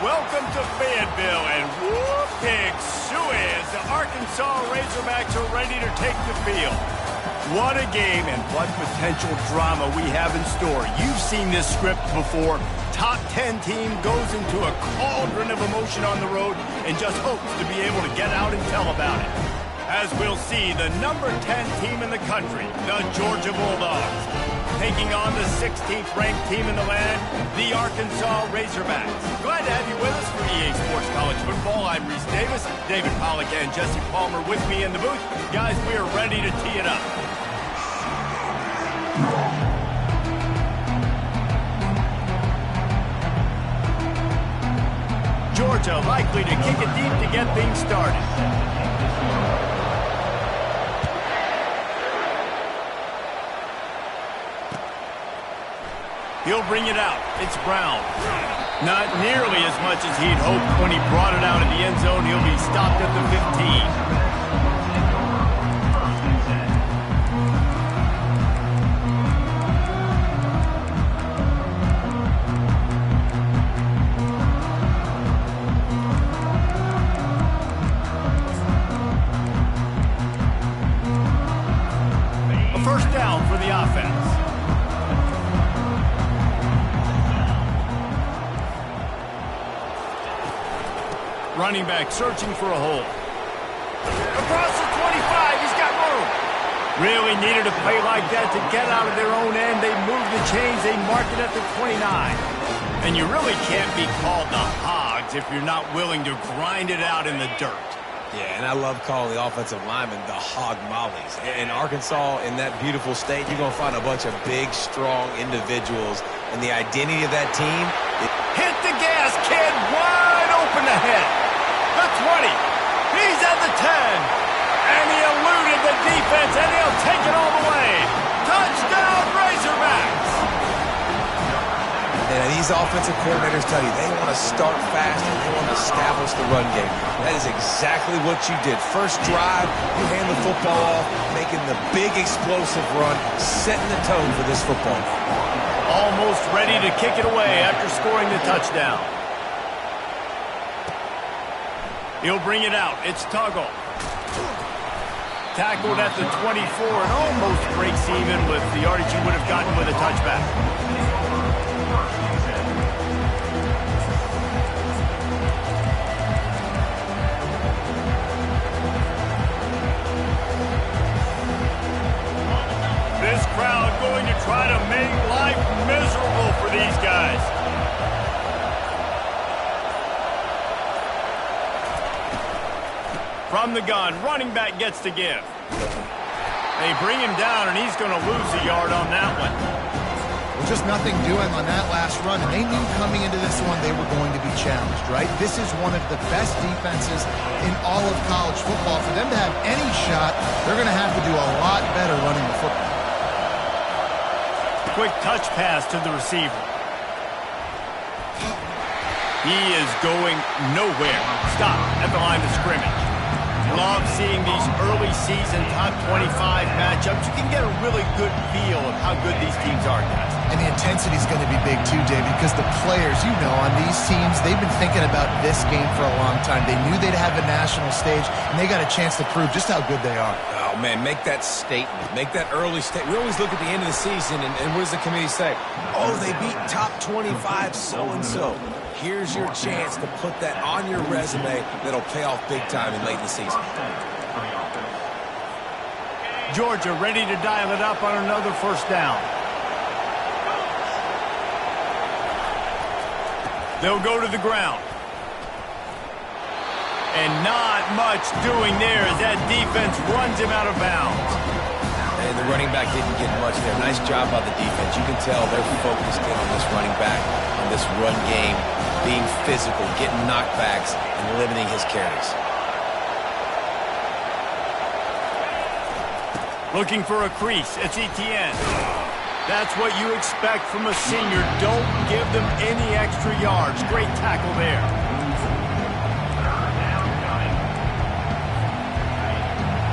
welcome to Fayetteville, and whoop, big suez. The Arkansas Razorbacks are ready to take the field. What a game and what potential drama we have in store. You've seen this script before. Top 10 team goes into a cauldron of emotion on the road and just hopes to be able to get out and tell about it. As we'll see, the number 10 team in the country, the Georgia Bulldogs, taking on the 16th ranked team in the land, the Arkansas Razorbacks. Glad to have you with us for EA Sports College Football. I'm Reese Davis, David Pollack and Jesse Palmer with me in the booth. Guys, we are ready to tee it up. Georgia likely to kick it deep to get things started. He'll bring it out. It's Brown. Not nearly as much as he'd hoped when he brought it out in the end zone. He'll be stopped at the 15. A first down for the offense. Running back searching for a hole. Across the 25, he's got room. Really needed a play like that to get out of their own end. They moved the chains, they marked it at the 29. And you really can't be called the Hogs if you're not willing to grind it out in the dirt. Yeah, and I love calling the offensive linemen the hog mollies. In Arkansas, in that beautiful state, you're going to find a bunch of big, strong individuals. And the identity of that team... Hit the gas, kid! Wide open ahead. The 20. He's at the 10. And he eluded the defense, and he'll take it all the way. Touchdown, Razorbacks! And these offensive coordinators tell you they want to start fast and they want to establish the run game. That is exactly what you did. First drive, you hand the football off, making the big explosive run, setting the tone for this football game. Almost ready to kick it away after scoring the touchdown. He'll bring it out. It's Tuggle. Tackled at the 24 and almost breaks even with the yardage he would have gotten with a touchback. This crowd going to try to make life miserable for these guys. From the gun, running back gets to give. They bring him down, and he's going to lose a yard on that one. Well, just nothing doing on that last run, and they knew coming into this one they were going to be challenged, right? This is one of the best defenses in all of college football. For them to have any shot, they're going to have to do a lot better running the football. Quick touch pass to the receiver. He is going nowhere. Stop at the line of scrimmage. Love seeing these early season top 25 matchups. You can get a really good feel of how good these teams are, guys. And the intensity is going to be big too, Dave, because the players, you know, on these teams, they've been thinking about this game for a long time. They knew they'd have a national stage, and they got a chance to prove just how good they are. Oh, man, make that statement. Make that early statement. We always look at the end of the season, and what does the committee say? Oh, they beat top 25 so-and-so. Here's your chance to put that on your resume that'll pay off big time in late in the season. Georgia ready to dial it up on another first down. They'll go to the ground. And not much doing there as that defense runs him out of bounds. And the running back didn't get much there. Nice job by the defense. You can tell they're focused in on this running back, on this run game, being physical, getting knockbacks, and limiting his carries. Looking for a crease. It's Etienne. That's what you expect from a senior. Don't give them any extra yards. Great tackle there.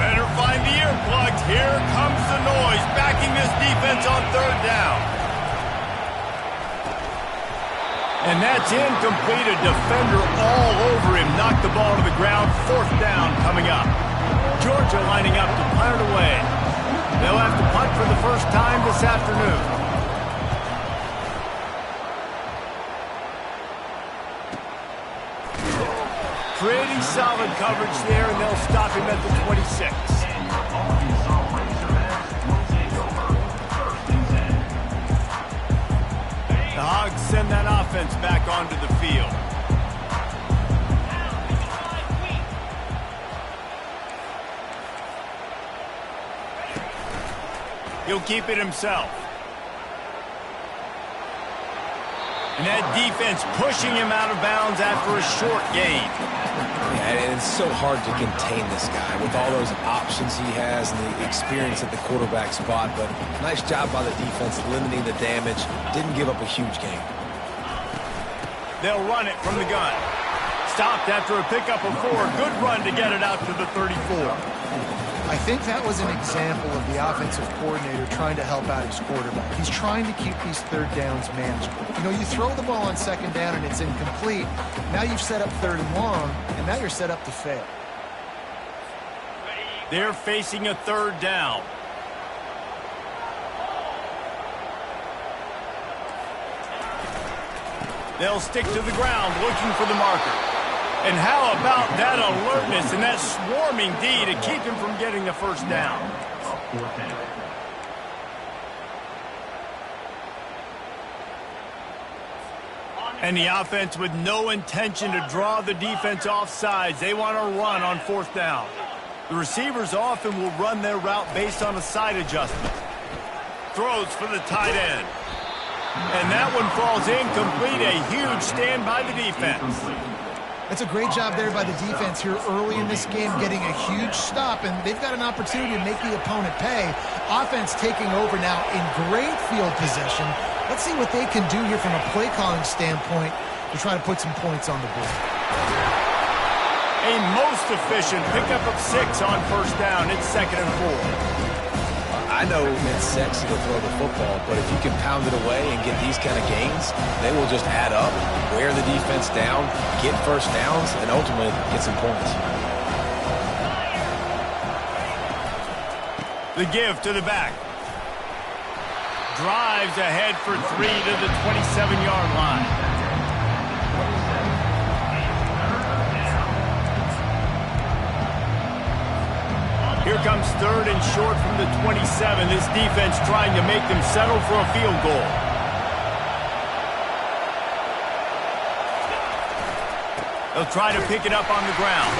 Better find the earplugs. Here comes the noise, backing this defense on third down. And that's incomplete. A defender all over him. Knocked the ball to the ground. 4th down coming up. Georgia lining up to punt it away. They'll have to punt for the first time this afternoon. Pretty solid coverage there, and they'll stop him at the 26. The Hogs send that offense back onto the field. He'll keep it himself. And that defense pushing him out of bounds after a short gain. Yeah, and it's so hard to contain this guy with all those options he has and the experience at the quarterback spot. But nice job by the defense limiting the damage. Didn't give up a huge gain. They'll run it from the gun. Stopped after a pickup of 4. Good run to get it out to the 34. I think that was an example of the offensive coordinator trying to help out his quarterback. He's trying to keep these 3rd downs manageable. You know, you throw the ball on 2nd down and it's incomplete. Now you've set up 3rd and long, and now you're set up to fail. They're facing a 3rd down. They'll stick to the ground looking for the marker. And how about that alertness and that swarming D to keep him from getting the 1st down? And the offense with no intention to draw the defense off sides. They want to run on 4th down. The receivers often will run their route based on a side adjustment. Throws for the tight end. And that one falls incomplete. A huge stand by the defense. That's a great job there by the defense here early in this game, getting a huge stop, and they've got an opportunity to make the opponent pay. Offense taking over now in great field position. Let's see what they can do here from a play-calling standpoint to try to put some points on the board. A most efficient pickup of 6 on 1st down. It's 2nd and 4. I know it's sexy to throw the football, but if you can pound it away and get these kind of gains, they will just add up, wear the defense down, get 1st downs, and ultimately get some points. The give to the back. Drives ahead for 3 to the 27-yard line. Here comes 3rd and short from the 27. This defense trying to make them settle for a field goal. They'll try to pick it up on the ground.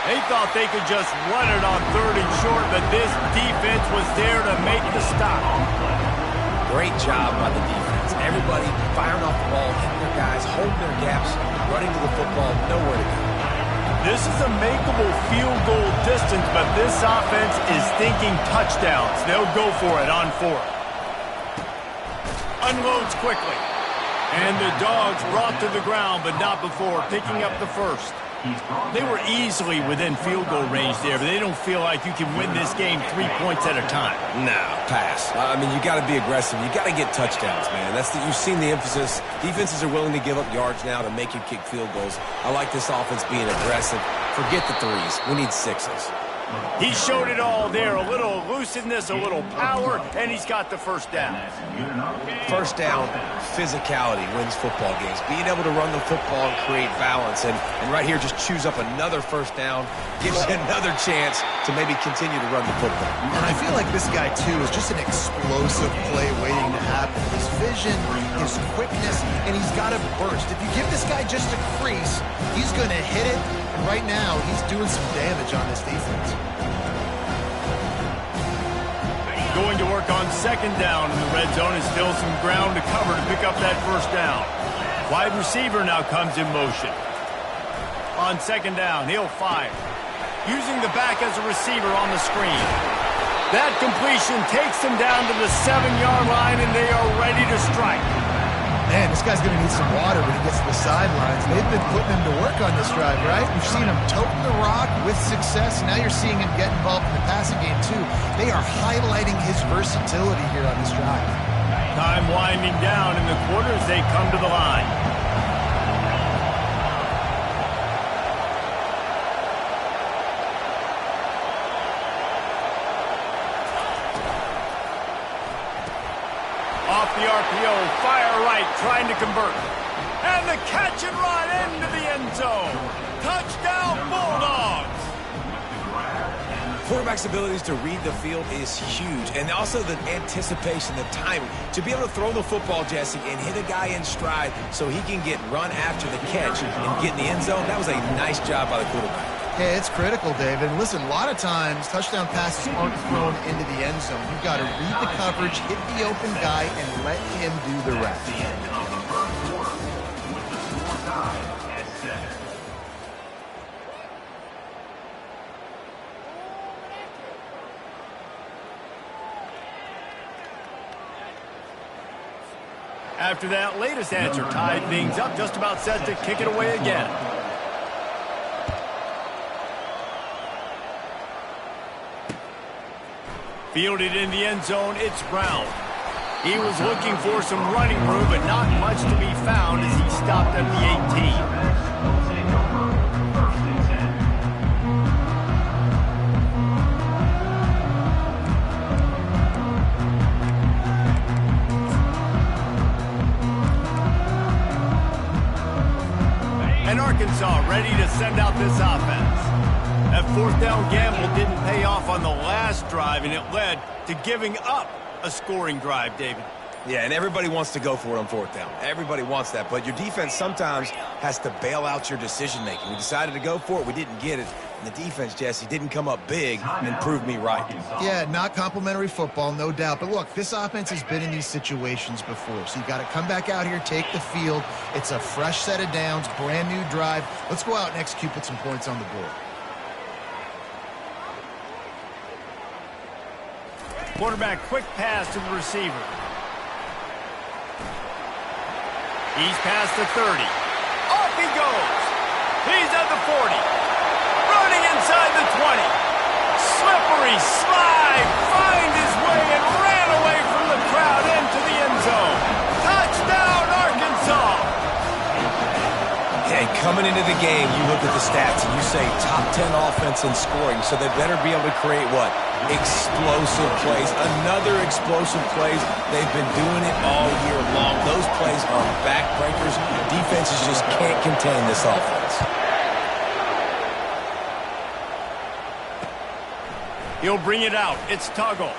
They thought they could just run it on 3rd and short, but this defense was there to make the stop. Great job by the defense. Everybody firing off the ball, hitting their guys, holding their gaps, running to the football, nowhere to go. This is a makeable field goal distance, but this offense is thinking touchdowns. They'll go for it on 4th. Unloads quickly. And the Dogs brought to the ground, but not before picking up the 1st. They were easily within field goal range there, but they don't feel like you can win this game 3 points at a time. No, pass. I mean, you got to be aggressive. You got to get touchdowns, man. You've seen the emphasis. Defenses are willing to give up yards now to make you kick field goals. I like this offense being aggressive. Forget the 3s. We need 6s. He showed it all there. A little elusiveness, a little power, and he's got the 1st down. 1st down, physicality wins football games. Being able to run the football and create balance. And right here, just choose up another 1st down. Gives you another chance to maybe continue to run the football. And I feel like this guy, too, is just an explosive play waiting to happen. His vision, his quickness, and he's got a burst. If you give this guy just a crease, he's going to hit it. And right now, he's doing some damage on this defense. Going to work on 2nd down in the red zone and still some ground to cover to pick up that 1st down. Wide receiver now comes in motion. On 2nd down, he'll fire. Using the back as a receiver on the screen. That completion takes him down to the 7-yard line, and they are ready to strike. Man, this guy's going to need some water when he gets to the sidelines. They've been putting him to work on this drive, right? We've seen him toting the rock with success. Now you're seeing him get involved in the passing game, too. They are highlighting his versatility here on this drive. Time winding down in the quarter as they come to the line. Off the RPO, fire right, trying to convert. And the catch and run into the end zone. Touchdown, Bulldogs! Quarterback's abilities to read the field is huge, and also the anticipation, the timing. To be able to throw the football, Jesse, and hit a guy in stride so he can get run after the catch and get in the end zone, that was a nice job by the quarterback. Yeah, it's critical, David. Listen, a lot of times, touchdown passes aren't thrown into the end zone. You've got to read the coverage, hit the open guy, and let him do the rest. After that latest answer tied things up, just about set to kick it away again. Fielded in the end zone, it's Brown. He was looking for some running room, but not much to be found as he stopped at the 18. And Arkansas ready to send out this offense. That fourth down gamble didn't pay off on the last drive, and it led to giving up a scoring drive, David. Yeah, and everybody wants to go for it on fourth down. Everybody wants that, but your defense sometimes has to bail out your decision-making. We decided to go for it. We didn't get it. And the defense, Jesse, didn't come up big and prove me right. Yeah, not complimentary football, no doubt. But look, this offense has been in these situations before. So you got to come back out here, take the field. It's a fresh set of downs, brand new drive. Let's go out and execute, put some points on the board. Quarterback quick pass to the receiver. He's past the 30. Off he goes. He's at the 40. Running inside the 20. Slippery slide. Find his way and ran away from the crowd into the end zone. Touchdown, Arkansas. Hey, coming into the game, you look at the stats and you say top 10 offense in scoring, so they better be able to create what? Explosive plays. Another explosive plays. They've been doing it all year long. Those plays are backbreakers. Defenses just can't contain this offense. He'll bring it out. It's Tuggle.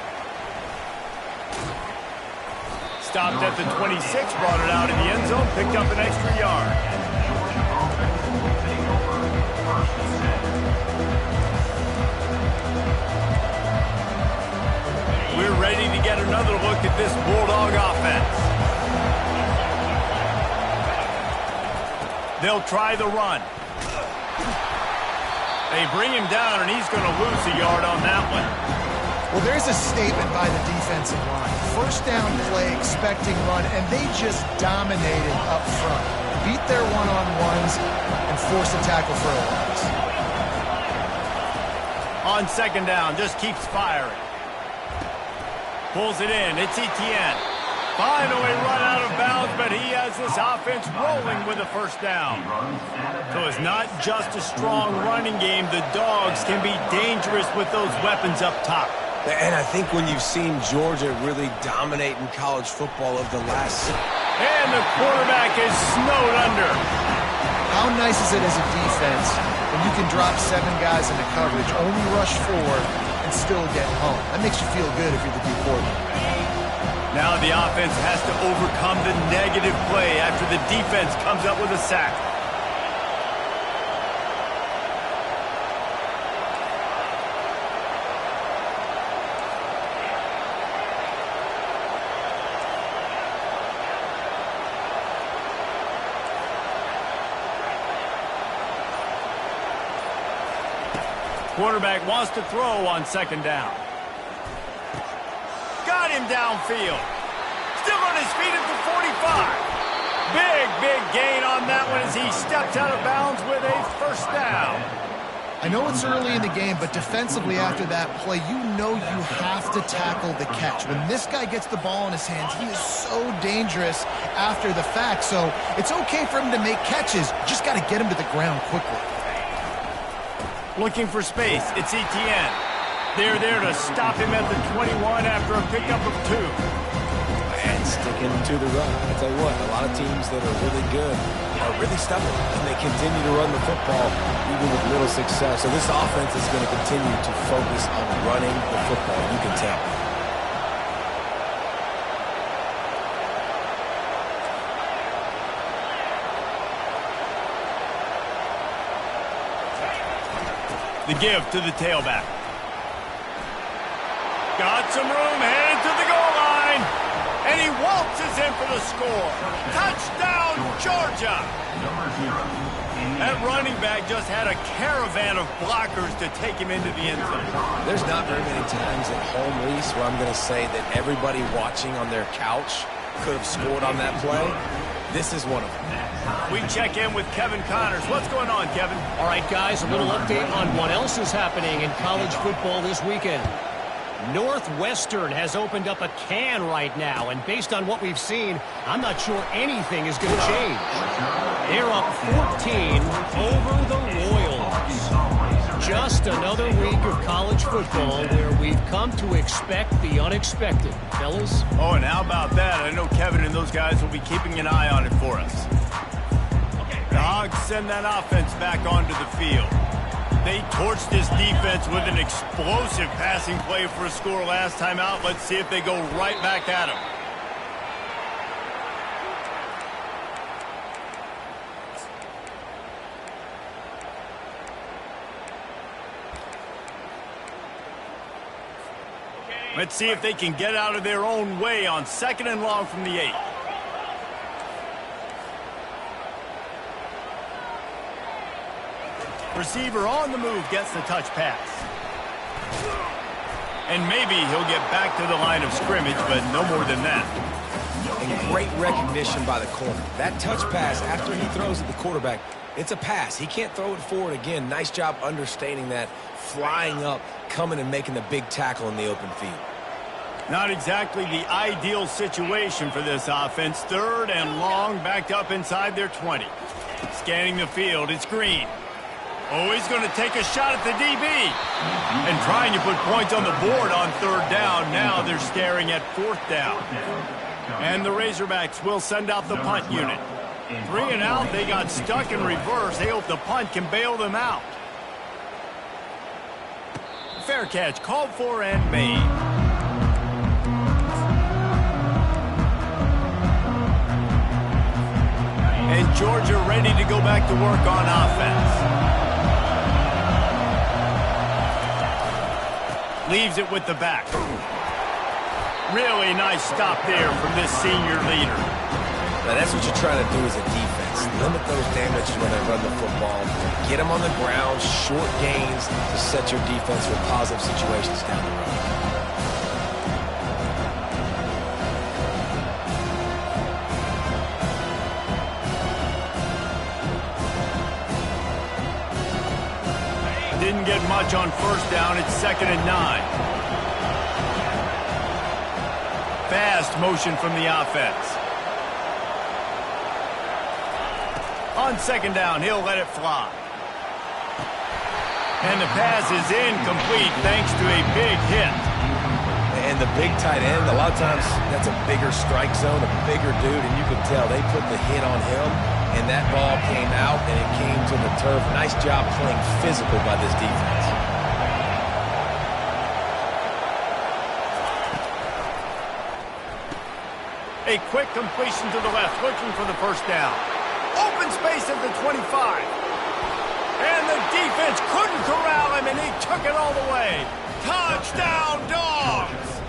Stopped at the 26, brought it out in the end zone, picked up an extra yard. We're ready to get another look at this Bulldog offense. They'll try the run. They bring him down, and he's going to lose a yard on that one. Well, there's a statement by the defensive line. First down play, expecting run, and they just dominated up front. Beat their one-on-ones and force a tackle for a loss. On second down, just keeps firing. Pulls it in. It's Etienne. Finally run out of bounds, but he has this offense rolling with a first down. So it's not just a strong running game. The Dogs can be dangerous with those weapons up top. And I think when you've seen Georgia really dominate in college football over the last... And the quarterback is snowed under. How nice is it as a defense when you can drop 7 guys into coverage, only rush 4, and still get home? That makes you feel good if you're the D coordinator. Now the offense has to overcome the negative play after the defense comes up with a sack. Quarterback wants to throw on second down. Got him downfield. Still on his feet at the 45. Big gain on that one as he steps out of bounds with a first down. I know it's early in the game, but defensively after that play, you know you have to tackle the catch. When this guy gets the ball in his hands, he is so dangerous after the fact. So it's okay for him to make catches. Just got to get him to the ground quickly. Looking for space. It's Etienne. They're there to stop him at the 21 after a pickup of 2. And sticking to the run. I tell you what, a lot of teams that are really good are really stubborn, and they continue to run the football even with little success. So this offense is going to continue to focus on running the football. You can tell. The give to the tailback. Got some room, headed to the goal line. And he waltzes in for the score. Touchdown, Georgia. That running back just had a caravan of blockers to take him into the end zone. There's not very many times at home, Reese, where I'm going to say that everybody watching on their couch could have scored on that play. This is one of them. We check in with Kevin Connors. What's going on, Kevin? All right, guys, a little update on what else is happening in college football this weekend. Northwestern has opened up a can right now, and based on what we've seen, I'm not sure anything is going to change. They're up 14 over the Royals. Just another week of college football where we've come to expect the unexpected. Fellas? Oh, and how about that? I know Kevin and those guys will be keeping an eye on it for us. The Hogs send that offense back onto the field. They torched this defense with an explosive passing play for a score last time out. Let's see if they go right back at them. Let's see if they can get out of their own way on 2nd and long from the 8. Receiver on the move gets the touch pass. And maybe he'll get back to the line of scrimmage, but no more than that. And great recognition by the corner. That touch pass after he throws at the quarterback, it's a pass. He can't throw it forward again. Nice job understanding that, flying up, coming and making the big tackle in the open field. Not exactly the ideal situation for this offense. 3rd and long, backed up inside their 20. Scanning the field, it's Green. Oh, he's going to take a shot at the DB. And trying to put points on the board on 3rd down. Now they're staring at 4th down. And the Razorbacks will send out the punt unit. 3 and out, they got stuck in reverse. They hope the punt can bail them out. Fair catch, called for and made. And Georgia ready to go back to work on offense. Leaves it with the back. Really nice stop there from this senior leader. Now that's what you're trying to do as a defense. Limit those damages when they run the football. Get them on the ground, short gains to set your defense for positive situations down the road. Didn't get much on 1st down. It's 2nd and 9. Fast motion from the offense. On 2nd down, he'll let it fly. And the pass is incomplete thanks to a big hit. And the big tight end, a lot of times that's a bigger strike zone, a bigger dude, and you can tell they put the hit on him, and that ball came out, and it came to the turf. Nice job playing physical by this defense. A quick completion to the left, looking for the 1st down. Open space at the 25. And the defense couldn't corral him, and he took it all the way. Touchdown, Dogs!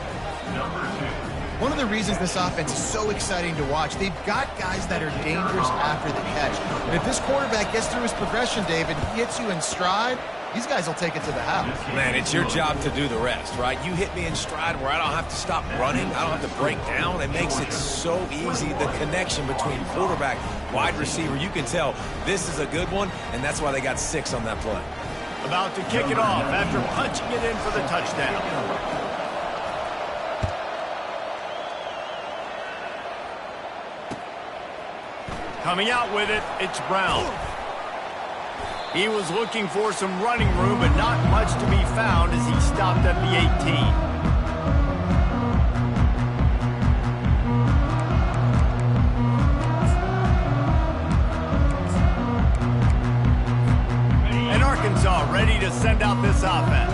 One of the reasons this offense is so exciting to watch, they've got guys that are dangerous after the catch. And if this quarterback gets through his progression, David, he hits you in stride, these guys will take it to the house. Man, it's your job to do the rest, right? You hit me in stride where I don't have to stop running. I don't have to break down. It makes it so easy, the connection between quarterback, wide receiver. You can tell this is a good one, and that's why they got 6 on that play. About to kick it off after punching it in for the touchdown. Coming out with it, it's Brown. He was looking for some running room, but not much to be found as he stopped at the 18. this offense.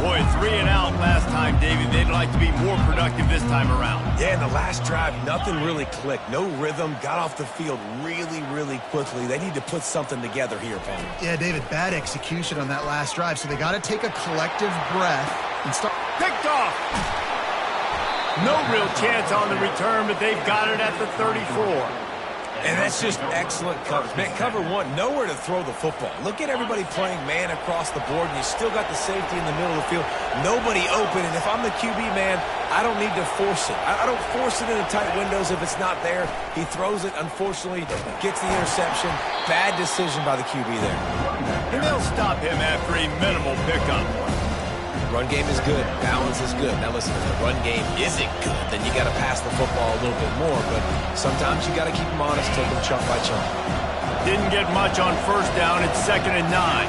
Boy, 3 and out last time, David. They'd like to be more productive this time around. Yeah, in the last drive, nothing really clicked. No rhythm, got off the field really, really quickly. They need to put something together here, Penny. Yeah, David, bad execution on that last drive, so they got to take a collective breath and start. Picked off. No real chance on the return, but they've got it at the 34. And that's just excellent coverage. Man, cover one, nowhere to throw the football. Look at everybody playing man across the board, and you still got the safety in the middle of the field. Nobody open, and if I'm the QB, man, I don't need to force it. I don't force it into tight windows if it's not there. He throws it, unfortunately, gets the interception. Bad decision by the QB there. And they'll stop him after a minimal pickup. Run game is good. Balance is good. Now listen, if the run game isn't good, then you got to pass the football a little bit more. But sometimes you got to keep them honest, take them chunk by chunk. Didn't get much on first down. It's 2nd and 9.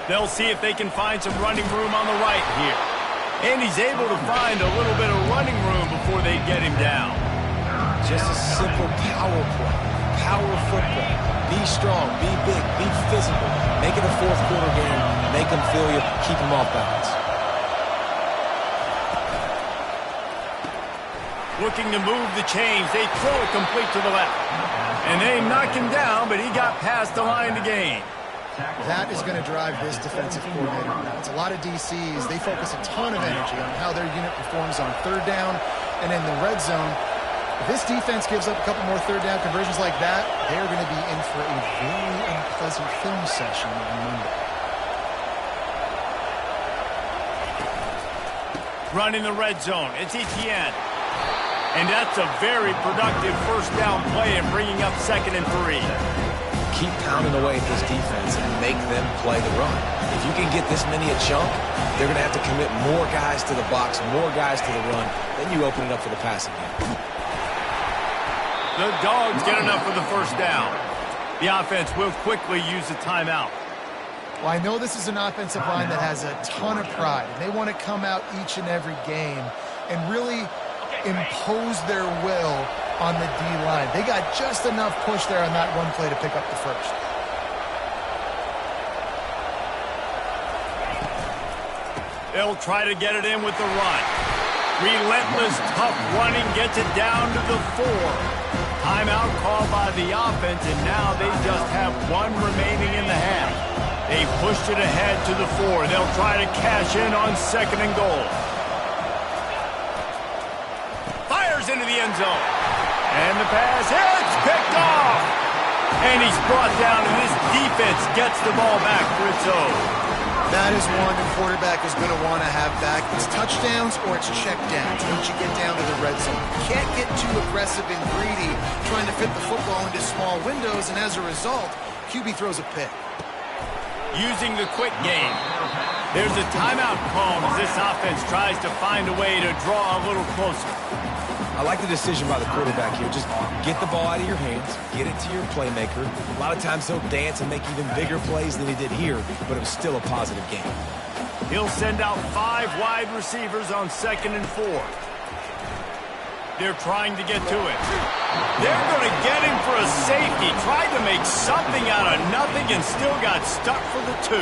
They'll see if they can find some running room on the right here. And he's able to find a little bit of running room before they get him down. Just a simple power play. Power football. Be strong, be big, be physical. Make it a fourth quarter game. Make them feel you. Keep them off balance. Looking to move the chains. They throw it complete to the left. And they knock him down, but he got past the line to gain. That is going to drive this defensive coordinator nuts. A lot of DCs, they focus a ton of energy on how their unit performs on 3rd down and in the red zone. If this defense gives up a couple more 3rd down conversions like that, they're going to be in for a very unpleasant film session on Monday. Running the red zone. It's Etienne. And that's a very productive first down play and bringing up 2nd and 3. Keep pounding away at this defense and make them play the run. If you can get this many a chunk, they're going to have to commit more guys to the box, more guys to the run. Then you open it up for the passing game. The Dogs get enough for the first down. The offense will quickly use a timeout. Well, I know this is an offensive line that has a ton of pride. And they want to come out each and every game and really impose their will on the D-line. They got just enough push there on that one play to pick up the first. They'll try to get it in with the run. Relentless, tough running gets it down to the 4. Timeout called by the offense, and now they just have one remaining in the half. They pushed it ahead to the 4. They'll try to cash in on 2nd and goal. Fires into the end zone. And the pass hits, picked off. And he's brought down, and this defense gets the ball back for its own. That is one the quarterback is going to want to have back. It's touchdowns or it's checkdowns once you get down to the red zone. You can't get too aggressive and greedy trying to fit the football into small windows, and as a result, QB throws a pick. Using the quick game. There's a timeout called as this offense tries to find a way to draw a little closer. I like the decision by the quarterback here. Just get the ball out of your hands, get it to your playmaker. A lot of times he'll dance and make even bigger plays than he did here, but it was still a positive game. He'll send out 5 wide receivers on 2nd and 4. They're trying to get to it. They're going to get him for a safety. Tried to make something out of nothing and still got stuck for the 2.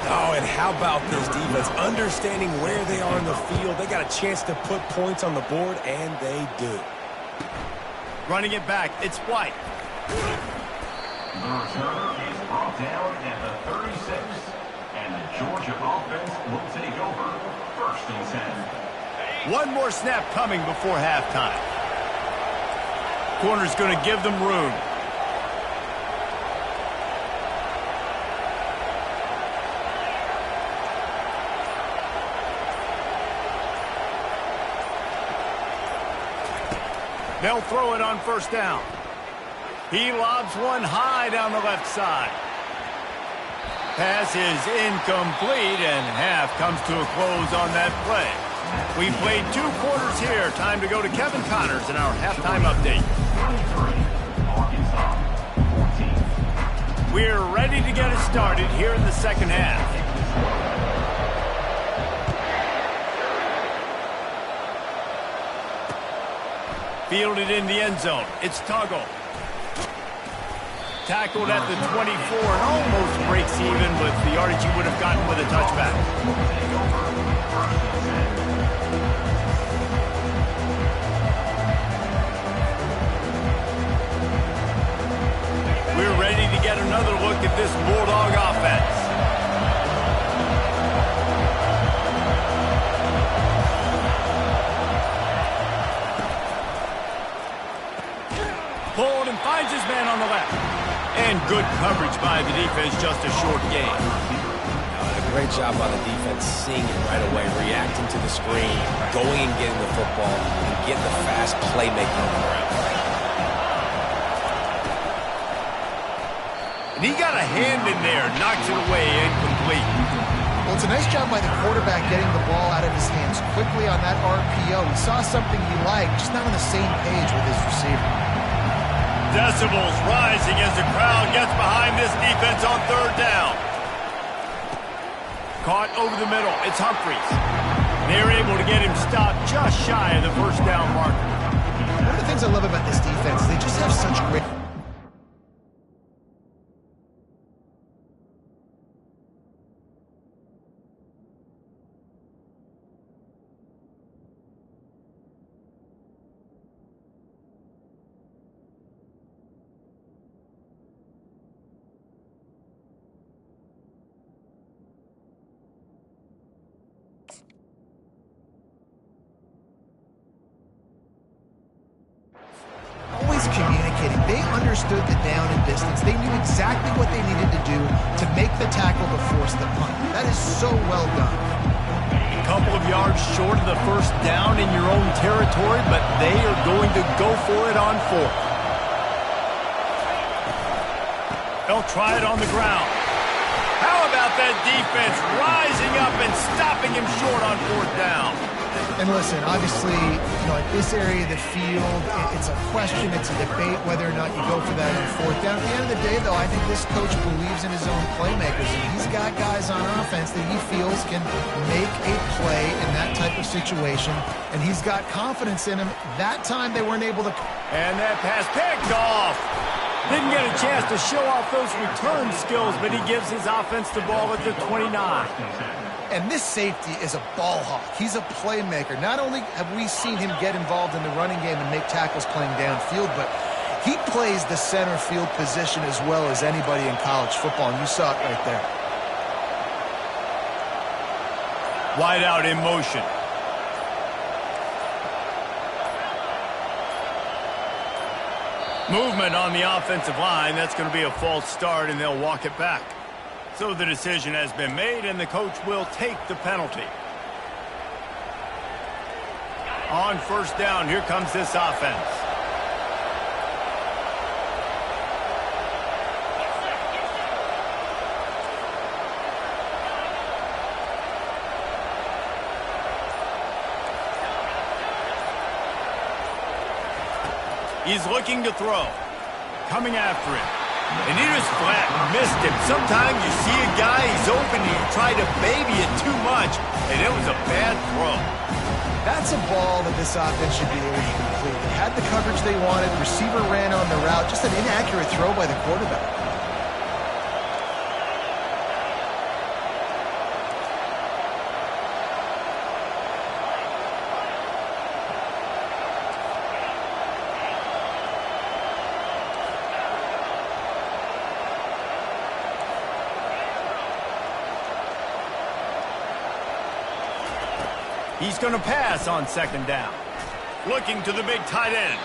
Oh, and how about this defense? Understanding where they are in the field. They got a chance to put points on the board, and they do. Running it back, it's White. The return is brought down at the 36, and the Georgia offense will take over 1st and 10. One more snap coming before halftime. Corner's going to give them room. They'll throw it on first down. He lobs one high down the left side. Pass is incomplete, and half comes to a close on that play. We played 2 quarters here. Time to go to Kevin Connors in our halftime update. 23, Arkansas, 14. We're ready to get it started here in the second half. Fielded in the end zone. It's Toggle. Tackled at the 24 and almost breaks even, but the yardage he would have gotten with a touchback. We're ready to get another look at this Bulldog offense. Pulled and finds his man on the left. And good coverage by the defense, just a short gain. A great job by the defense, seeing it right away, reacting to the screen, going and getting the football, and getting the fast playmaking on the ground. And he got a hand in there, knocks it away, incomplete. Well, it's a nice job by the quarterback getting the ball out of his hands quickly on that RPO. He saw something he liked, just not on the same page with his receiver. Decibels rising as the crowd gets behind this defense on third down. Caught over the middle. It's Humphries. They're able to get him stopped just shy of the first down marker. One of the things I love about this defense is they just have such great... communicating. They understood the down and distance. They knew exactly what they needed to do to make the tackle to force the punt. That is so well done. A couple of yards short of the first down in your own territory, but they are going to go for it on fourth. They'll try it on the ground. How about that defense rising up and stopping him short on fourth down? And listen, obviously, at this area of the field, it's a question, it's a debate whether or not you go for that on fourth down. At the end of the day, though, I think this coach believes in his own playmakers, and he's got guys on offense that he feels can make a play in that type of situation, and he's got confidence in him. That time, they weren't able to... And that pass picked off. Didn't get a chance to show off those return skills, but he gives his offense the ball at the 29. And this safety is a ball hawk. He's a playmaker. Not only have we seen him get involved in the running game and make tackles playing downfield, but he plays the center field position as well as anybody in college football, and you saw it right there. Wide out in motion. Movement on the offensive line. That's going to be a false start, and they'll walk it back. So the decision has been made, and the coach will take the penalty. On first down, here comes this offense. He's looking to throw. Coming after him. And he just flat missed him. Sometimes you see a guy, he's open, and you try to baby it too much, and it was a bad throw. That's a ball that this offense should be able to complete. They had the coverage they wanted. The receiver ran on the route. Just an inaccurate throw by the quarterback. He's going to pass on second down. Looking to the big tight end.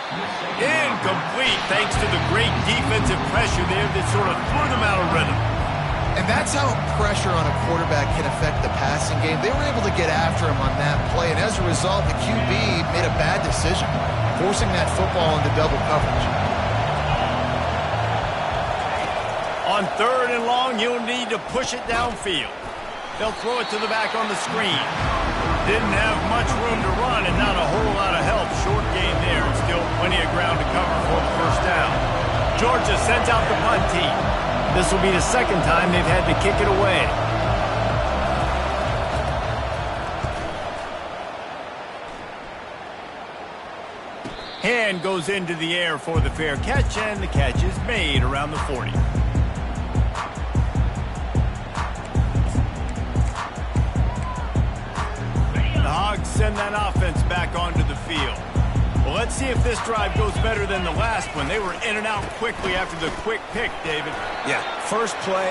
Incomplete thanks to the great defensive pressure there that sort of threw them out of rhythm. And that's how pressure on a quarterback can affect the passing game. They were able to get after him on that play, and as a result, the QB made a bad decision, forcing that football into double coverage. On third and long, you'll need to push it downfield. They'll throw it to the back on the screen. Didn't have much room to run and not a whole lot of help. Short gain there and still plenty of ground to cover for the first down. Georgia sends out the punt team. This will be the second time they've had to kick it away. Hand goes into the air for the fair catch, and the catch is made around the 40. The Hogs send that offense back onto the field. Well, let's see if this drive goes better than the last one. They were in and out quickly after the quick pick, David. Yeah, first play,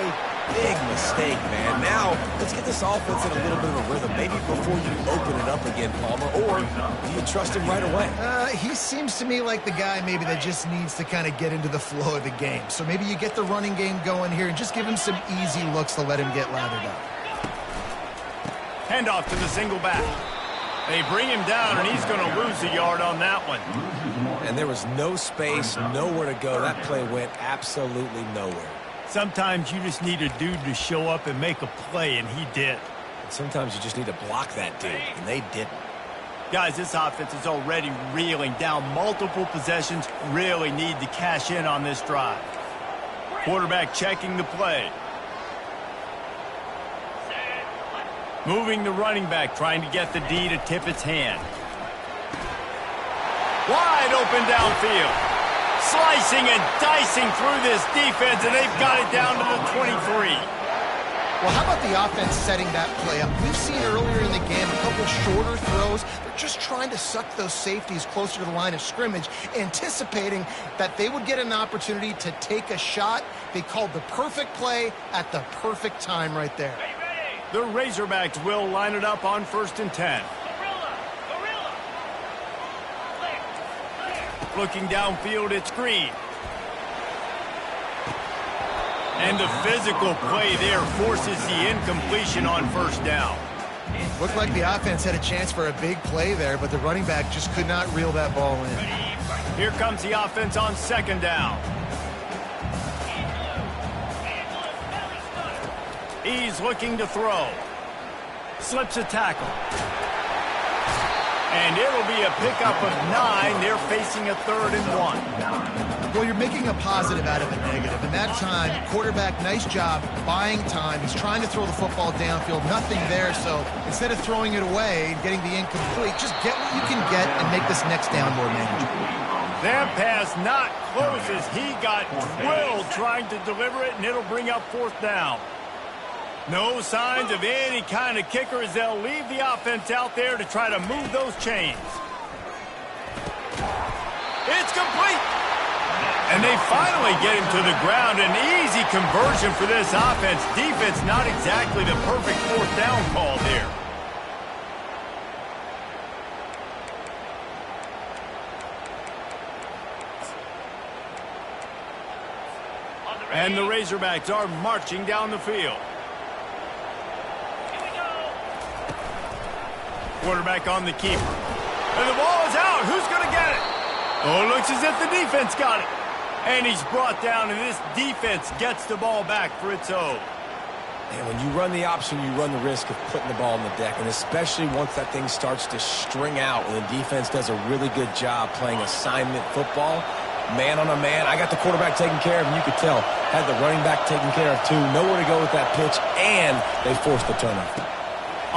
big mistake, man. Now, let's get this offense in a little bit of a rhythm. Maybe before you open it up again, Palmer, or do you trust him right away? He seems to me like the guy maybe that just needs to kind of get into the flow of the game. So maybe you get the running game going here and just give him some easy looks to let him get lathered up. Handoff to the single back. They bring him down, and he's going to lose a yard on that one. And there was no space, nowhere to go. That play went absolutely nowhere. Sometimes you just need a dude to show up and make a play, and he did. And sometimes you just need to block that dude, and they didn't. Guys, this offense is already reeling down multiple possessions. Really need to cash in on this drive. Quarterback checking the play. Moving the running back, trying to get the D to tip its hand. Wide open downfield. Slicing and dicing through this defense, and they've got it down to the 23. Well, how about the offense setting that play up? We've seen earlier in the game a couple shorter throws. They're just trying to suck those safeties closer to the line of scrimmage, anticipating that they would get an opportunity to take a shot. They called the perfect play at the perfect time right there. The Razorbacks will line it up on 1st and 10. Looking downfield, it's Green. And the physical play there forces the incompletion on 1st down. Looked like the offense had a chance for a big play there, but the running back just could not reel that ball in. Here comes the offense on 2nd down. He's looking to throw. Slips a tackle. And it'll be a pickup of 9. They're facing a 3rd and 1. Well, you're making a positive out of a negative. And that time, quarterback, nice job buying time. He's trying to throw the football downfield. Nothing there. So instead of throwing it away and getting the incomplete, just get what you can get and make this next down more manageable. That pass not close as he got drilled trying to deliver it, and it'll bring up 4th down. No signs of any kind of kicker as they'll leave the offense out there to try to move those chains. It's complete. And they finally get him to the ground. An easy conversion for this offense. Defense not exactly the perfect 4th down call there. And the Razorbacks are marching down the field. Quarterback on the keeper. And the ball is out. Who's going to get it? Oh, it looks as if the defense got it. And he's brought down, and this defense gets the ball back for its own. And when you run the option, you run the risk of putting the ball on the deck, and especially once that thing starts to string out, when the defense does a really good job playing assignment football, man on a man. I got the quarterback taken care of, and you could tell, had the running back taken care of too. Nowhere to go with that pitch, and they forced the turnover.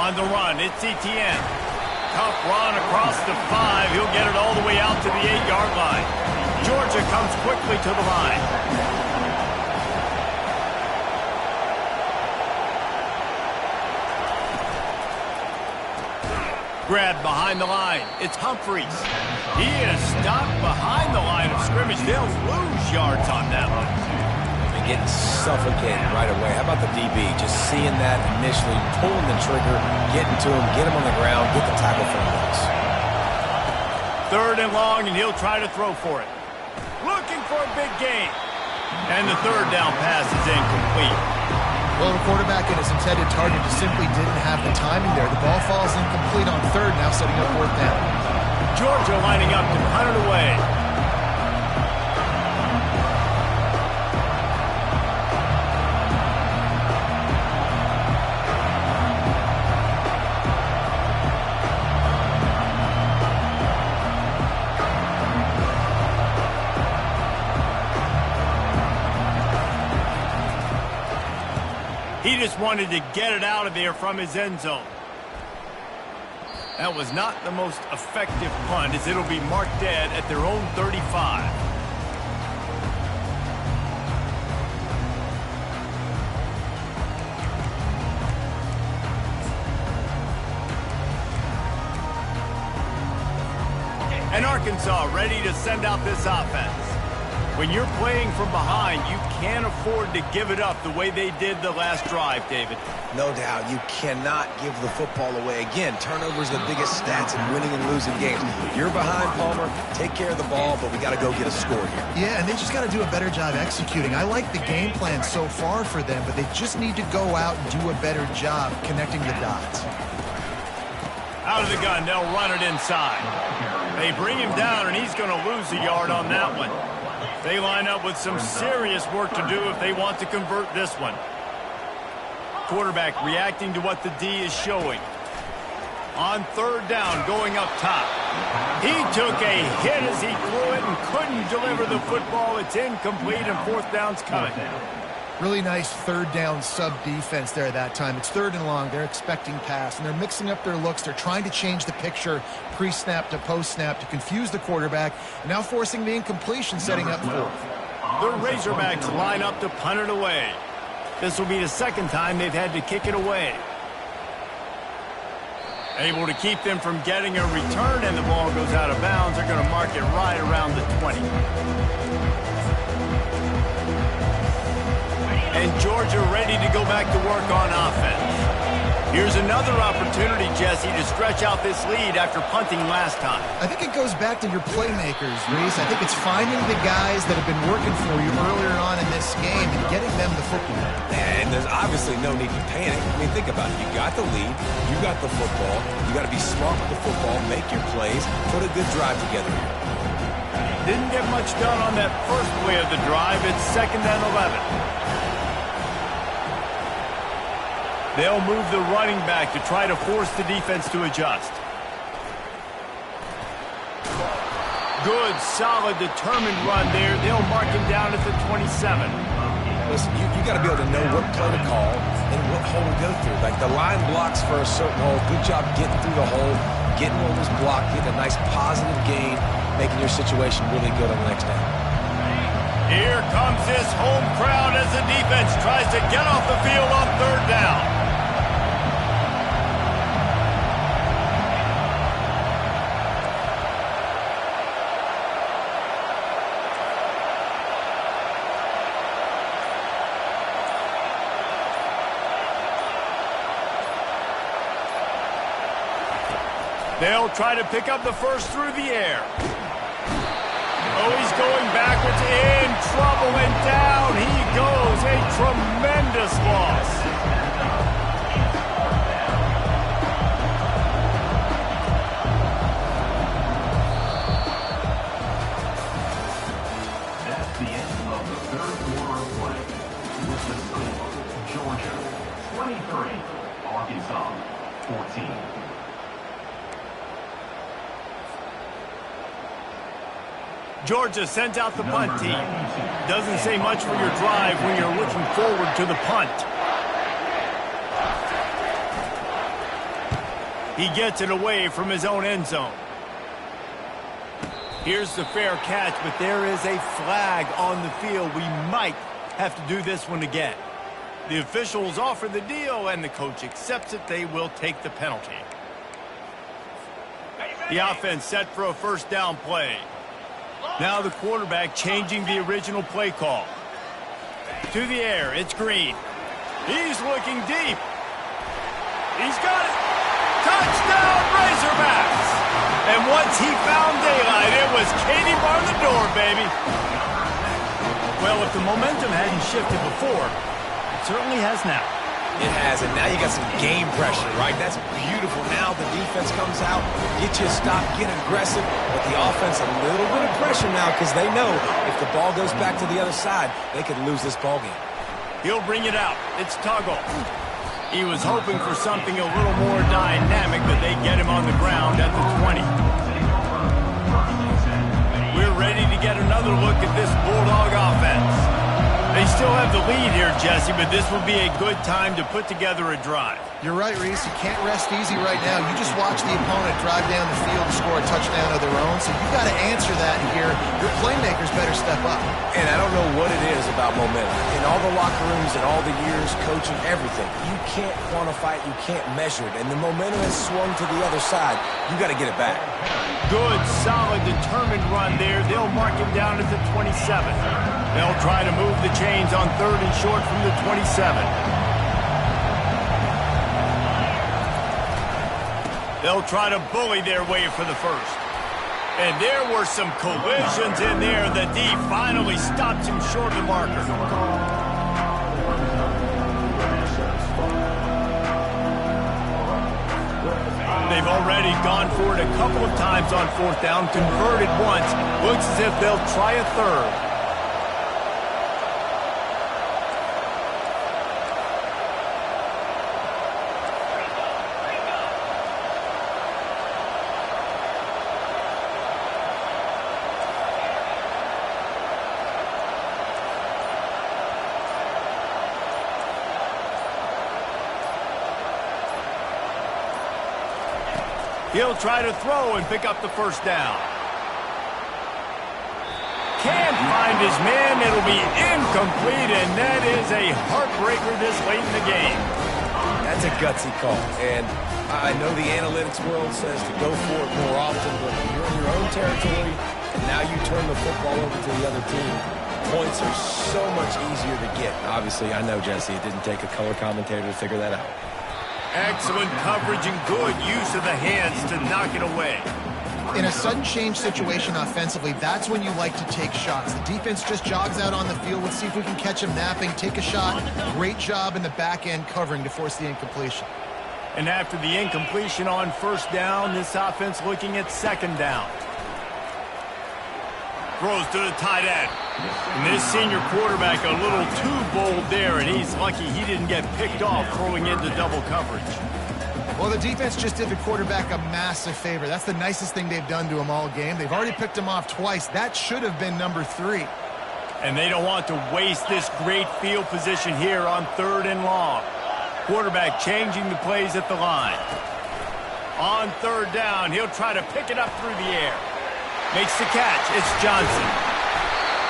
On the run, it's Etienne. Tough run across the 5. He'll get it all the way out to the 8-yard line. Georgia comes quickly to the line. Grabbed behind the line. It's Humphreys. He is stopped behind the line of scrimmage. They'll lose yards on that one. Getting suffocated right away. How about the DB? Just seeing that initially, pulling the trigger, getting to him, get him on the ground, get the tackle for him. 3rd and long, and he'll try to throw for it. Looking for a big gain. And the 3rd down pass is incomplete. Well, the quarterback and his intended target just simply didn't have the timing there. The ball falls incomplete on 3rd, now setting up 4th down. Georgia lining up to punt it away. He just wanted to get it out of there from his end zone. That was not the most effective punt, as it'll be marked dead at their own 35. And Arkansas ready to send out this offense. When you're playing from behind, you can't afford to give it up the way they did the last drive, David. No doubt. You cannot give the football away. Again, turnovers are the biggest stats in winning and losing games. You're behind, Palmer. Take care of the ball, but we got to go get a score here. Yeah, and they just got to do a better job executing. I like the game plan so far for them, but they just need to go out and do a better job connecting the dots. Out of the gun, they'll run it inside. They bring him down, and he's going to lose a yard on that one. They line up with some serious work to do if they want to convert this one. Quarterback reacting to what the D is showing. On third down, going up top. He took a hit as he threw it and couldn't deliver the football. It's incomplete, and fourth down's coming. Really nice third down sub defense there that time. It's third and long. They're expecting pass, and they're mixing up their looks. They're trying to change the picture pre-snap to post-snap to confuse the quarterback, and now forcing the incompletion, setting up fourth. The Razorbacks line up to punt it away. This will be the second time they've had to kick it away. Able to keep them from getting a return, and the ball goes out of bounds. They're going to mark it right around the 20. And Georgia ready to go back to work on offense. Here's another opportunity, Jesse, to stretch out this lead after punting last time. I think it goes back to your playmakers, Reese. I think it's finding the guys that have been working for you earlier on in this game and getting them the football. And there's obviously no need to panic. I mean, think about it. You got the lead. You got the football. You got to be smart with the football, make your plays, put a good drive together here. Didn't get much done on that first play of the drive. It's 2nd and 11. They'll move the running back to try to force the defense to adjust. Good, solid, determined run there. They'll mark him down at the 27. Listen, you got to be able to know what play to call and what hole to go through. Like the line blocks for a certain hole. Good job getting through the hole, getting what was blocked, getting a nice positive gain, making your situation really good on the next down. Here comes this home crowd as the defense tries to get off the field on third down. They'll try to pick up the first through the air. Oh, he's going backwards, in trouble, and down he goes. A tremendous loss. That's the end of the third quarter of play. With the score, Georgia 23, Arkansas 14. Georgia sends out the punt team. Doesn't say much for your drive when you're looking forward to the punt. He gets it away from his own end zone. Here's the fair catch, but there is a flag on the field. We might have to do this one again. The officials offer the deal, and the coach accepts it. They will take the penalty. The offense set for a first down play. Now the quarterback changing the original play call. To the air, it's Green. He's looking deep. He's got it. Touchdown, Razorbacks! And once he found daylight, it was Katie bar the door, baby. Well, if the momentum hadn't shifted before, it certainly has now. It has, and now you got some game pressure, right? That's beautiful. Now the defense comes out, get you a stop, get aggressive, but the offense a little bit of pressure now because they know if the ball goes back to the other side, they could lose this ball game. He'll bring it out. It's Tuggle. He was hoping for something a little more dynamic, but they get him on the ground at the 20. We're ready to get another look at this Bulldog offense. They still have the lead here, Jesse, but this will be a good time to put together a drive. You're right, Reese. You can't rest easy right now. You just watch the opponent drive down the field to score a touchdown of their own, so you got to answer that here. Your playmakers better step up. And I don't know what it is about momentum. In all the locker rooms and all the years coaching, everything, you can't quantify it, you can't measure it. And the momentum has swung to the other side. You got to get it back. Good, solid, determined run there. They'll mark him down at the 27. They'll try to move the chains on 3rd and short from the 27. They'll try to bully their way for the first. And there were some collisions in there. The D finally stops him short of the marker. They've already gone for it a couple of times on 4th down, converted once. Looks as if they'll try a 3rd. He'll try to throw and pick up the first down. Can't find his man. It'll be incomplete, and that is a heartbreaker this late in the game. That's a gutsy call, and I know the analytics world says to go for it more often, but when you're in your own territory, and now you turn the football over to the other team, points are so much easier to get. Obviously, I know, Jesse, it didn't take a color commentator to figure that out. Excellent coverage and good use of the hands to knock it away. In a sudden change situation offensively, that's when you like to take shots. The defense just jogs out on the field. Let's see if we can catch him napping, take a shot. Great job in the back end covering to force the incompletion. And after the incompletion on 1st down, this offense looking at 2nd down. Throws to the tight end. And this senior quarterback a little too bold there, and he's lucky he didn't get picked off throwing into double coverage. Well, the defense just did the quarterback a massive favor. That's the nicest thing they've done to him all game. They've already picked him off twice. That should have been number 3. And they don't want to waste this great field position here on 3rd and long. Quarterback changing the plays at the line. On 3rd down, he'll try to pick it up through the air. Makes the catch. It's Johnson.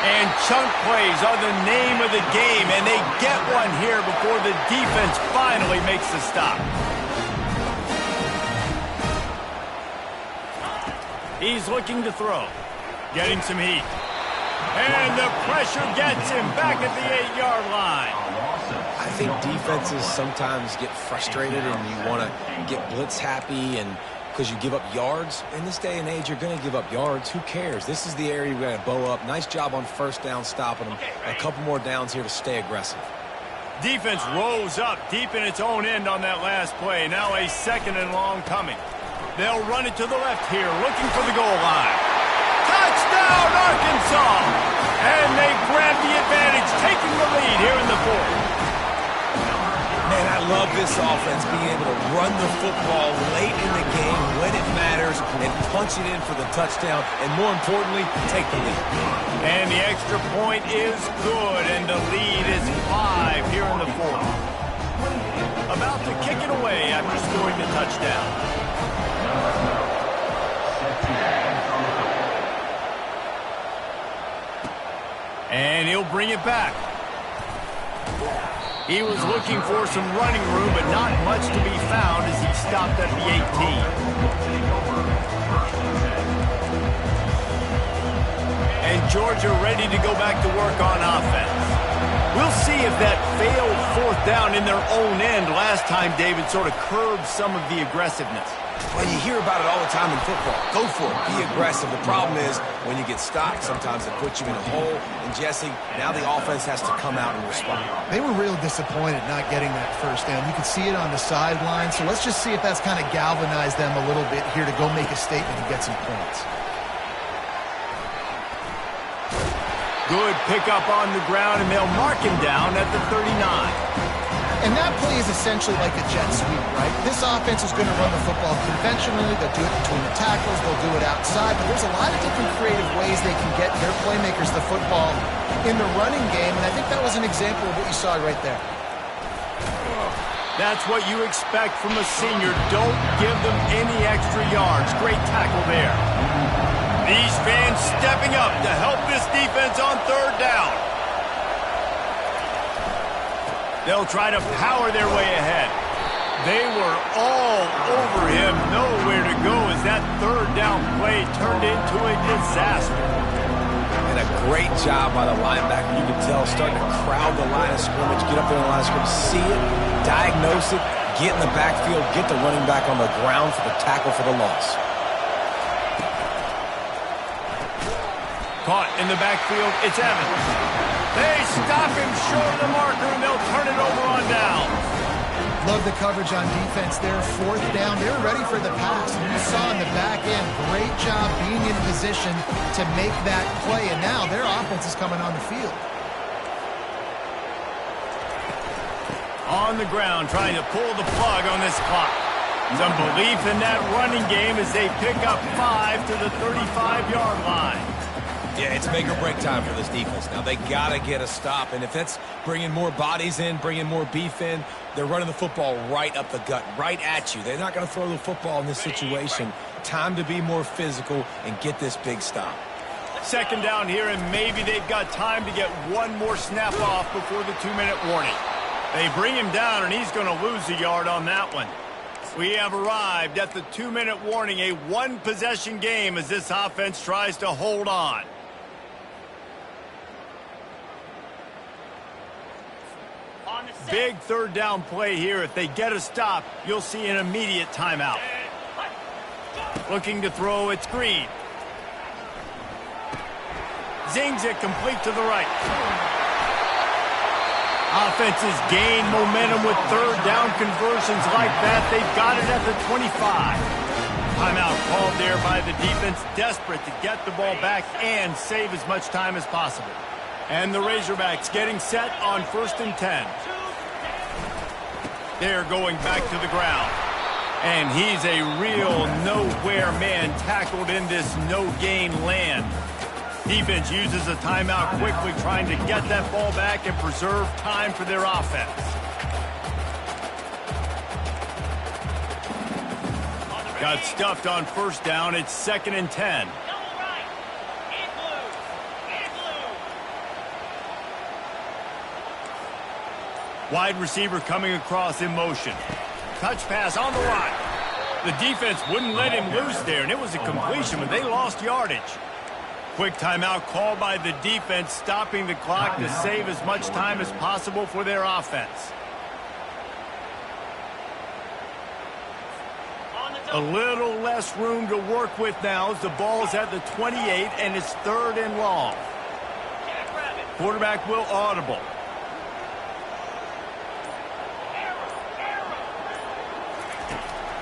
And chunk plays are the name of the game, and they get one here before the defense finally makes the stop. He's looking to throw. Getting some heat. And the pressure gets him back at the 8-yard line. I think defenses sometimes get frustrated and you want to get blitz happy and because you give up yards. In this day and age, you're going to give up yards. Who cares? This is the area we're going to bow up. Nice job on 1st down stopping them. A couple more downs here to stay aggressive. Defense rose up deep in its own end on that last play. Now a 2nd and long coming. They'll run it to the left here, looking for the goal line. Touchdown, Arkansas! And they grab the advantage, taking the lead here in the 4th. Man, I love this offense, being able to run the football late in the game when it matters and punch it in for the touchdown, and more importantly, take the lead. And the extra point is good, and the lead is 5 here in the 4th. About to kick it away after scoring the touchdown. And he'll bring it back. He was looking for some running room, but not much to be found as he stopped at the 18. And Georgia ready to go back to work on offense. We'll see if that failed 4th down in their own end last time, David, sort of curbed some of the aggressiveness. Well, you hear about it all the time in football. Go for it. Be aggressive. The problem is when you get stopped, sometimes it puts you in a hole. And, Jesse, now the offense has to come out and respond. They were real disappointed not getting that 1st down. You could see it on the sideline. So let's just see if that's kind of galvanized them a little bit here to go make a statement and get some points. Good pickup on the ground, and they'll mark him down at the 39. And that play is essentially like a jet sweep, right? This offense is going to run the football conventionally. They'll do it between the tackles. They'll do it outside. But there's a lot of different creative ways they can get their playmakers the football in the running game. And I think that was an example of what you saw right there. That's what you expect from a senior. Don't give them any extra yards. Great tackle there. These fans stepping up to help this defense on third down. They'll try to power their way ahead. They were all over him. Nowhere to go as that third down play turned into a disaster. And a great job by the linebacker. You can tell starting to crowd the line of scrimmage, get up there in the line of scrimmage, see it, diagnose it, get in the backfield, get the running back on the ground for the tackle for the loss. Caught in the backfield, it's Evans. They stop him short of the marker, and they'll turn it over on down. Love the coverage on defense there. Fourth down. They were ready for the pass. And you saw in the back end, great job being in position to make that play. And now their offense is coming on the field. On the ground, trying to pull the plug on this clock. Some belief in that running game as they pick up 5 to the 35-yard line. Yeah, it's make or break time for this defense. Now, they got to get a stop, and if that's bringing more bodies in, bringing more beef in, they're running the football right up the gut, right at you. They're not going to throw the football in this situation. Time to be more physical and get this big stop. Second down here, and maybe they've got time to get one more snap off before the 2-minute warning. They bring him down, and he's going to lose a yard on that one. We have arrived at the 2-minute warning, a one-possession game as this offense tries to hold on. Big third down play here. If they get a stop, you'll see an immediate timeout. Looking to throw, it's Green. Zings it complete to the right. Offenses gain momentum with third down conversions like that. They've got it at the 25. Timeout called there by the defense, desperate to get the ball back and save as much time as possible. And the Razorbacks getting set on 1st and 10. They're going back to the ground. And he's a real nowhere man tackled in this no-gain land. Defense uses a timeout quickly, trying to get that ball back and preserve time for their offense. Got stuffed on 1st down. It's 2nd and 10. Wide receiver coming across in motion. Touch pass on the line. The defense wouldn't let him loose there, and it was a completion, but they lost yardage. Quick timeout called by the defense, stopping the clock to save as much time as possible for their offense. A little less room to work with now as the ball's at the 28 and it's 3rd and long. Quarterback will audible.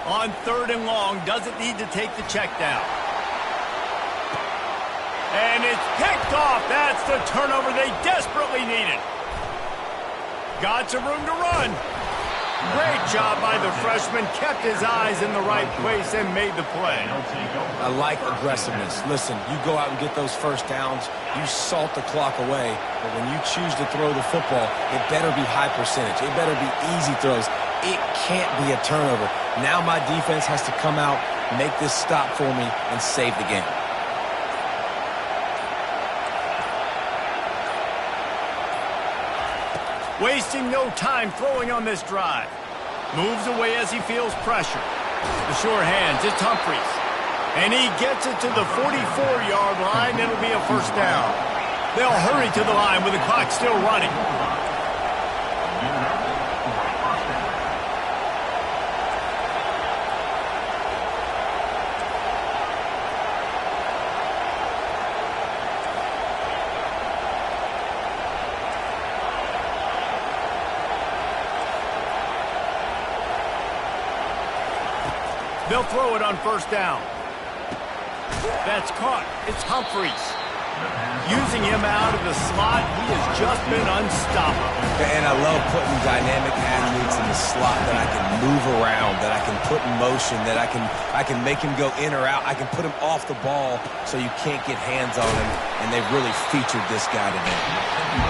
On 3rd and long, doesn't need to take the check down. And it's picked off. That's the turnover they desperately needed. Got some room to run. Great job by the freshman. Kept his eyes in the right place and made the play. I like aggressiveness. Listen, you go out and get those first downs. You salt the clock away. But when you choose to throw the football, it better be high percentage. It better be easy throws. It can't be a turnover. Now my defense has to come out, make this stop for me, and save the game. Wasting no time throwing on this drive. Moves away as he feels pressure. The sure hands, it's Humphries. And he gets it to the 44-yard line. It'll be a 1st down. They'll hurry to the line with the clock still running. They'll throw it on 1st down. That's caught. It's Humphries. Using him out of the slot, he has just been unstoppable. And I love putting dynamic athletes in the slot that I can move around, that I can put in motion, that I can make him go in or out. I can put him off the ball so you can't get hands on him, and they've really featured this guy today.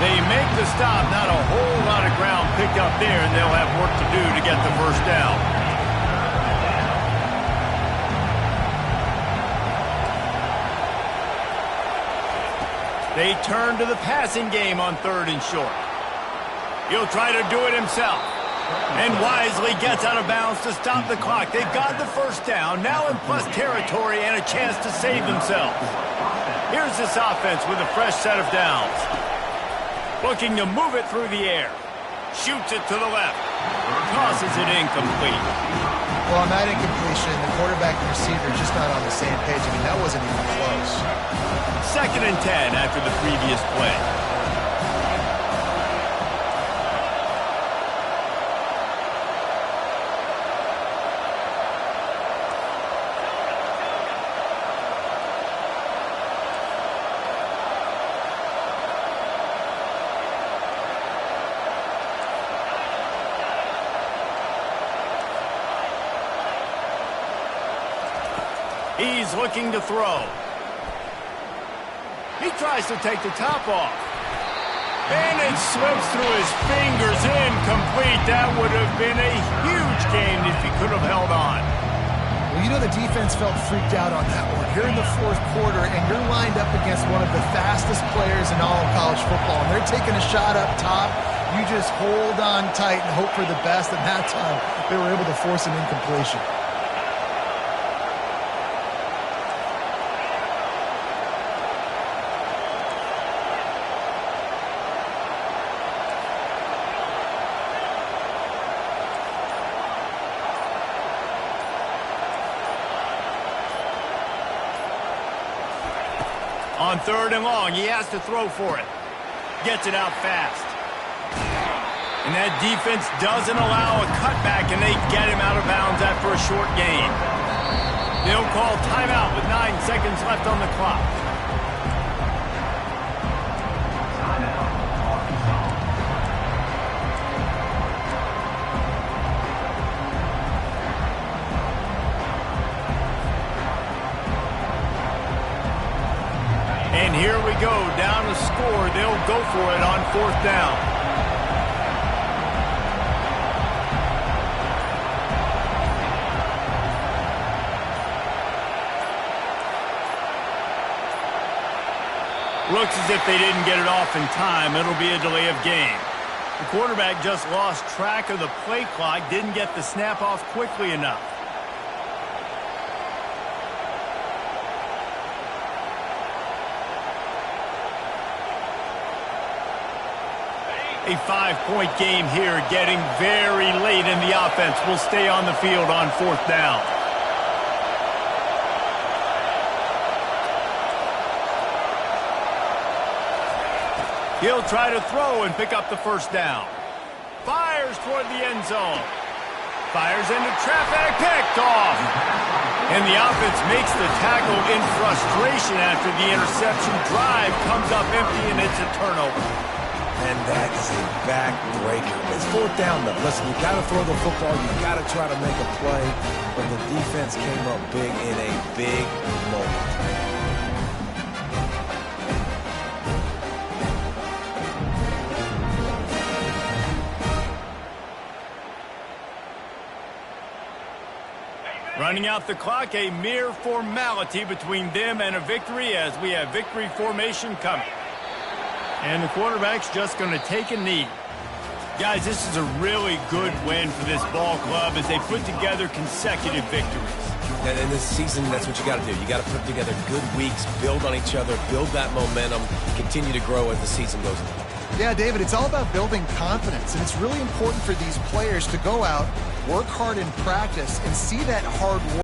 They make the stop, not a whole lot of ground picked up there, and they'll have work to do to get the first down. They turn to the passing game on 3rd and short. He'll try to do it himself. And wisely gets out of bounds to stop the clock. They've got the first down, now in plus territory and a chance to save themselves. Here's this offense with a fresh set of downs. Looking to move it through the air. Shoots it to the left. Tosses it incomplete. Well, on that incompletion, the quarterback and receiver are just not on the same page. I mean, that wasn't even close. 2nd and 10 after the previous play. He's looking to throw. He tries to take the top off. And it slips through his fingers, incomplete. That would have been a huge gain if he could have held on. Well, you know the defense felt freaked out on that one. You're in the 4th quarter, and you're lined up against one of the fastest players in all of college football, and they're taking a shot up top. You just hold on tight and hope for the best, and that time they were able to force an incompletion. On 3rd and long, he has to throw for it. Gets it out fast. And that defense doesn't allow a cutback, and they get him out of bounds after a short gain. They'll call timeout with 9 seconds left on the clock. And here we go, down to score. They'll go for it on 4th down. Looks as if they didn't get it off in time. It'll be a delay of game. The quarterback just lost track of the play clock, didn't get the snap off quickly enough. A 5-point game here, getting very late in the offense. Will stay on the field on 4th down. He'll try to throw and pick up the first down. Fires toward the end zone. Fires into traffic, picked off. And the offense makes the tackle in frustration after the interception. Drive comes up empty, and it's a turnover. And that is a backbreaker. It's 4th down, though. Listen, you got to throw the football. You got to try to make a play. But the defense came up big in a big moment. Running out the clock, a mere formality between them and a victory as we have victory formation coming. And the quarterback's just going to take a knee. Guys, this is a really good win for this ball club as they put together consecutive victories. And in this season, that's what you got to do. You got to put together good weeks, build on each other, build that momentum, continue to grow as the season goes on. Yeah, David, it's all about building confidence, and it's really important for these players to go out, work hard in practice, and see that hard work